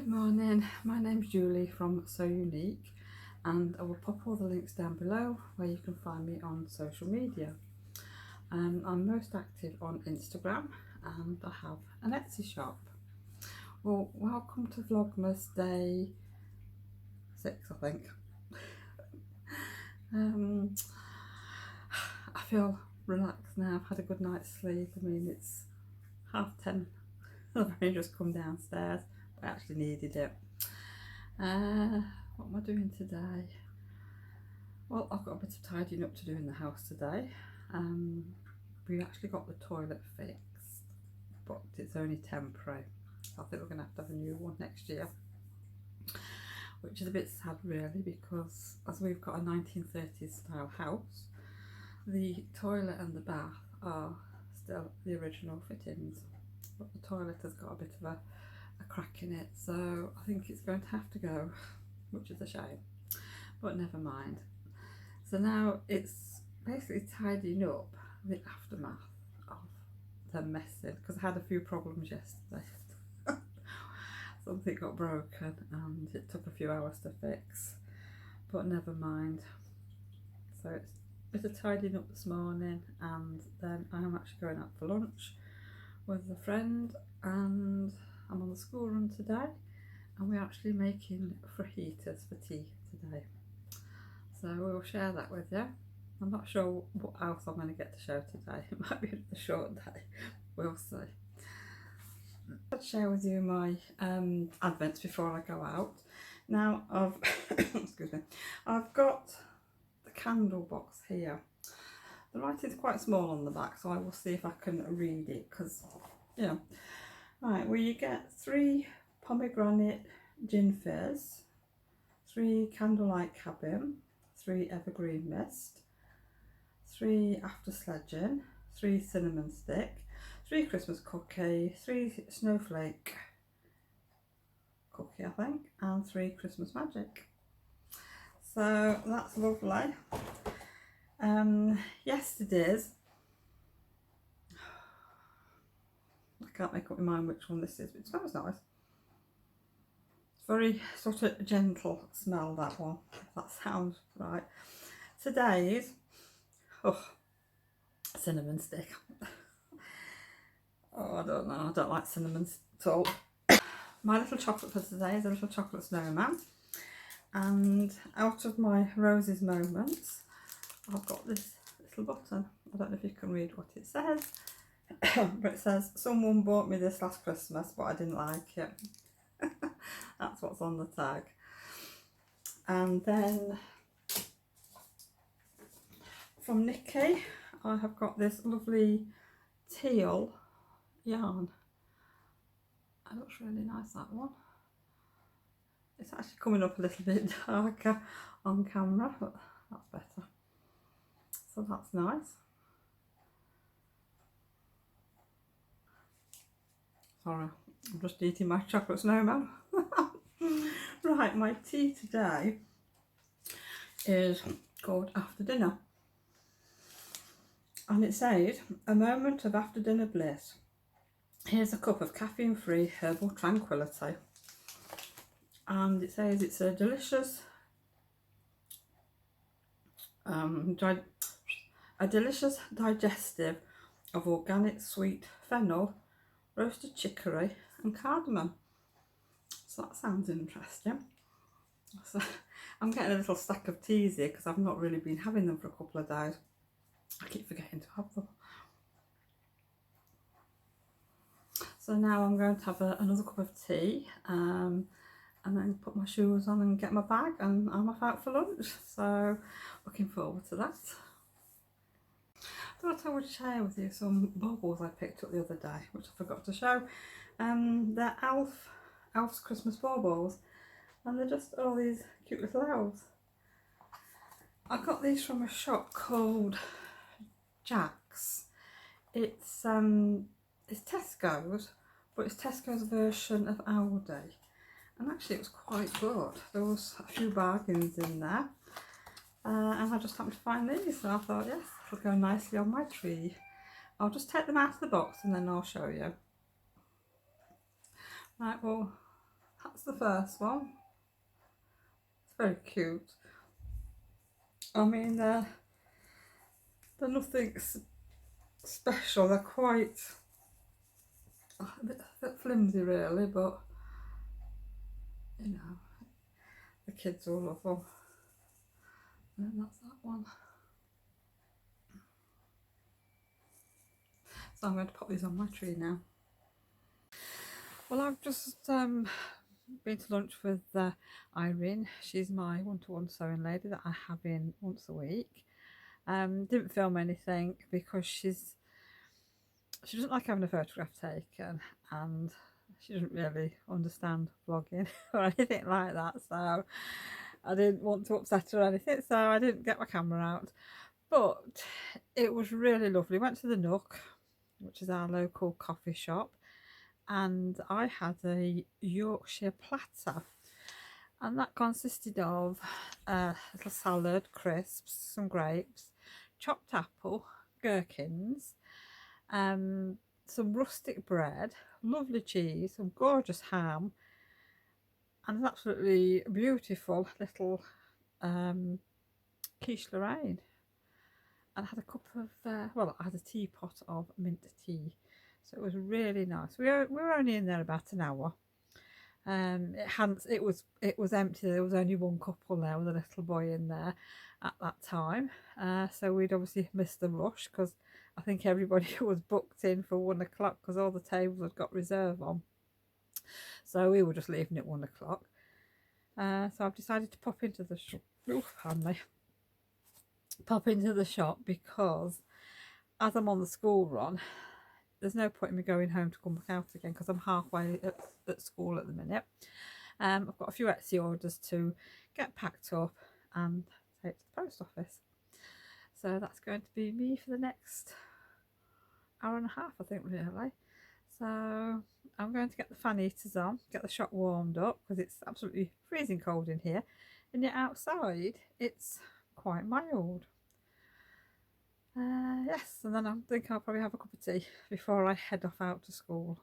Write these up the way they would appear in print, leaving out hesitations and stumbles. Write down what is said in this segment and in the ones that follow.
Good morning, my name's Julie from So Unique, and I will pop all the links down below where you can find me on social media. I'm most active on Instagram and I have an Etsy shop. Well, welcome to Vlogmas day 6, I think. I feel relaxed now. I've had a good night's sleep. I mean, it's 10:30. I've only just come downstairs, but I actually needed it. What am I doing today? Well, I've got a bit of tidying up to do in the house today. We actually got the toilet fixed, but it's only temporary. So I think we're going to have a new one next year, which is a bit sad really, because as we've got a 1930s style house, the toilet and the bath are still the original fittings, but the toilet has got a bit of a crack in it, so I think it's going to have to go, which is a shame, but never mind. So now it's basically tidying up the aftermath of the messing, because I had a few problems yesterday. Something got broken and it took a few hours to fix, but never mind. So it's a bit of tidying up this morning, and then I'm actually going out for lunch with a friend, and I'm on the school run today, and we're actually making fajitas for tea today. So we'll share that with you. I'm not sure what else I'm going to get to show today. It might be a short day. We'll see. I'll share with you my advents before I go out. Now I've excuse me. I've got the candle box here. The writing's quite small on the back, so I will see if I can read it, because yeah. Right, well, you get 3 pomegranate gin fizz, 3 candlelight cabin, 3 evergreen mist, 3 after sledging, 3 cinnamon stick, 3 Christmas cookie, 3 snowflake cookie I think, and 3 Christmas magic. So that's lovely. Yesterday's, I can't make up my mind which one this is, but it smells nice. It's very sort of gentle smell, that one, if that sounds right. Today's, cinnamon stick. Oh, I don't know, I don't like cinnamon at all. My little chocolate for today is a little chocolate snowman, and out of my Roses moments, I've got this little button. I don't know if you can read what it says, but it says, "Someone bought me this last Christmas, but I didn't like it." That's what's on the tag. And then from Nikki, I have got this lovely teal yarn. It looks really nice, that one. It's actually coming up a little bit darker on camera, but that's better. So that's nice. Sorry, I'm just eating my chocolate snowman. Right, my tea today is called After Dinner. And it says, "A moment of after dinner bliss. Here's a cup of caffeine-free herbal tranquility." And it says it's a delicious, digestive of organic sweet fennel, roasted chicory and cardamom. So that sounds interesting. So I'm getting a little stack of teas here because I've not really been having them for a couple of days. I keep forgetting to have them. So now I'm going to have another cup of tea, and then put my shoes on and get my bag, and I'm off out for lunch. So looking forward to that. I thought I would share with you some baubles I picked up the other day, which I forgot to show. They're Elf's Christmas baubles, and they're just all these cute little elves. I got these from a shop called Jack's. It's Tesco's, but it's Tesco's version of Aldi, and actually it was quite good. There was a few bargains in there, and I just happened to find these, so I thought, yes, it'll go nicely on my tree. I'll just take them out of the box and then I'll show you. Right, well, that's the first one. It's very cute. I mean, they're nothing special. They're quite a bit flimsy, really, but you know, the kids will love them. And that's that one. So I'm going to pop these on my tree now. Well, I've just been to lunch with Irene. She's my one-to-one sewing lady that I have in once a week. Didn't film anything because she doesn't like having a photograph taken, and she doesn't really understand vlogging or anything like that, so I didn't want to upset her or anything, so I didn't get my camera out. But it was really lovely. Went to the Nook, which is our local coffee shop, and I had a Yorkshire platter, and that consisted of a little salad, crisps, some grapes, chopped apple, gherkins, some rustic bread, lovely cheese, some gorgeous ham, and an absolutely beautiful little quiche Lorraine. And I had a cup of, well, I had a teapot of mint tea, so it was really nice. We were only in there about an hour. It was empty. There was only one couple there with a little boy in there at that time, so we'd obviously missed the rush because I think everybody was booked in for 1 o'clock because all the tables had got reserve on, so we were just leaving at 1 o'clock. So I've decided to pop into the shop. Pop into the shop because as I'm on the school run, there's no point in me going home to come back out again because I'm halfway at school at the minute. I've got a few Etsy orders to get packed up and take to the post office. So that's going to be me for the next hour and a half, I think, really. So I'm going to get the fan heaters on, get the shop warmed up because it's absolutely freezing cold in here, and yet outside it's quite mild. Yes, and then I think I'll probably have a cup of tea before I head off out to school.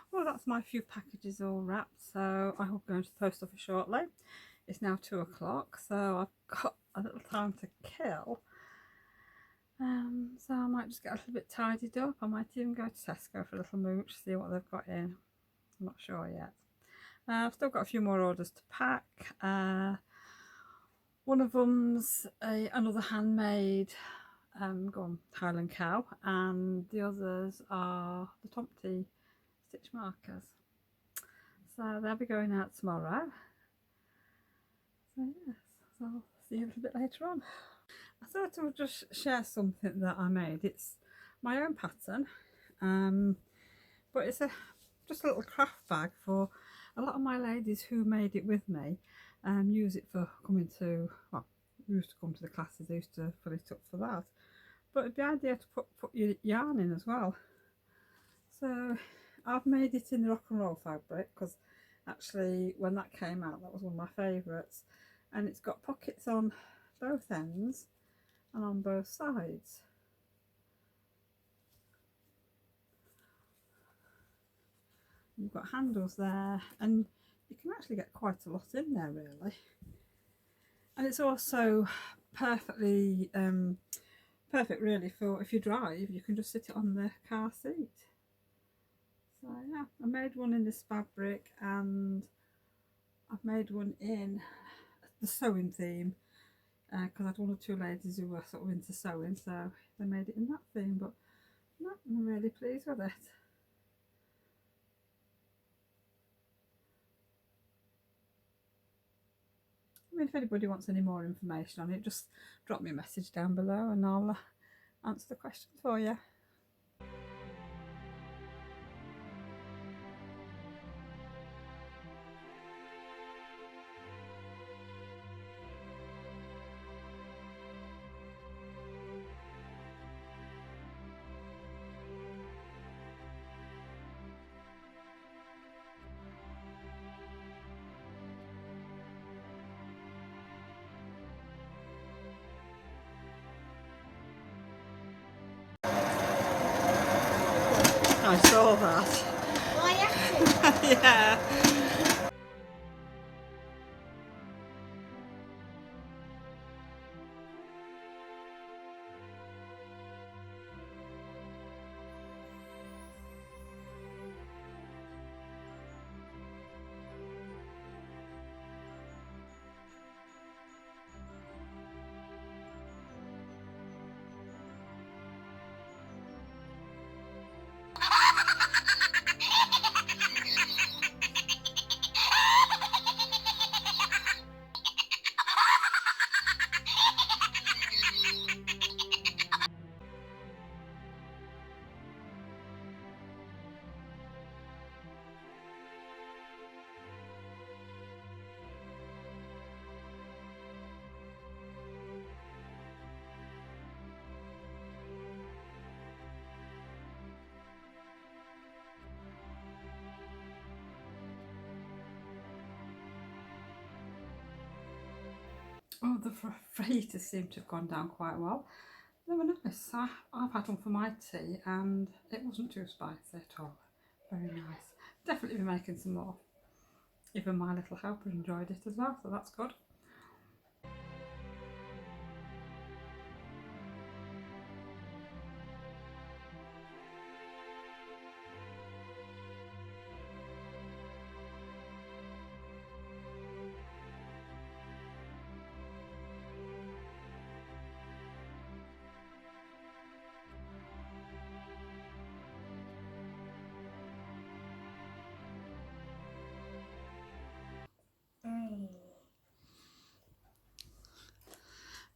Well, that's my few packages all wrapped, so I will go into the post office shortly. It's now 2 o'clock, so I've got a little time to kill. So I might just get a little bit tidied up. I might even go to Tesco for a little mooch, see what they've got in. I'm not sure yet. I've still got a few more orders to pack. One of them's another handmade Highland cow, and the others are the Tomty stitch markers. So they'll be going out tomorrow. So yes, so I'll see you a little bit later on. I thought I would just share something that I made. It's my own pattern, but it's just a little craft bag for a lot of my ladies who made it with me. Use it for coming to, well, used to come to the classes, they used to fill it up for that. But it'd be ideal to put your yarn in as well. So I've made it in the rock and roll fabric because actually when that came out, that was one of my favourites, and it's got pockets on both ends and on both sides. You've got handles there, and you can actually get quite a lot in there, really. And it's also perfectly perfect, really, for if you drive, you can just sit it on the car seat. So yeah, I made one in this fabric, and I've made one in a the sewing theme, because I had one or two ladies who were sort of into sewing, so they made it in that theme. But no, I'm really pleased with it. I mean, if anybody wants any more information on it, just drop me a message down below and I'll answer the questions for you. I saw that. Yeah. Oh, the fajitas seem to have gone down quite well. They were nice. I've had one for my tea and it wasn't too spicy at all. Very nice. Definitely be making some more. Even my little helper enjoyed it as well, so that's good.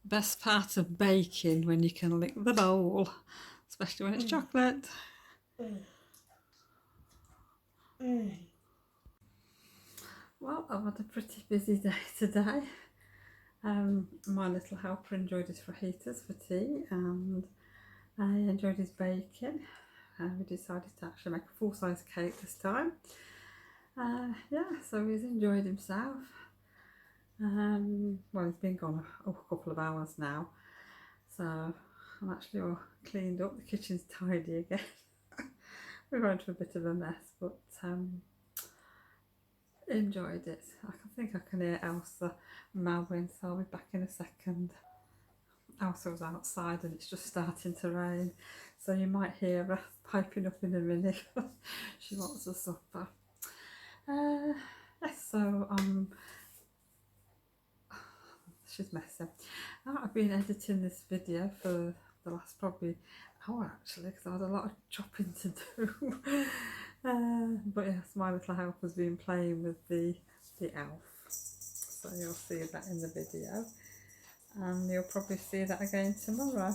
Best part of baking when you can lick the bowl, especially when it's chocolate. Well, I've had a pretty busy day today. My little helper enjoyed his fajitas for tea and I enjoyed his baking. We decided to actually make a full-size cake this time. Yeah, so he's enjoyed himself. Well, he's been gone a couple of hours now, so I'm actually all cleaned up. The kitchen's tidy again. We went into a bit of a mess, but enjoyed it. I think I can hear Elsa mowing, so I'll be back in a second. Elsa was outside and it's just starting to rain, so you might hear her piping up in a minute. She wants a supper. Yes, so she's messy. I've been editing this video for the last probably hour actually, because I had a lot of chopping to do. But yes, my little helper's been playing with the elf, so you'll see that in the video, and you'll probably see that again tomorrow.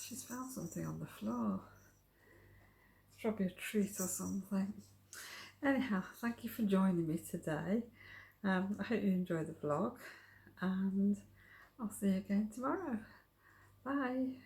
She's found something on the floor. It's probably a treat or something. Anyhow, thank you for joining me today. I hope you enjoy the vlog and I'll see you again tomorrow. Bye.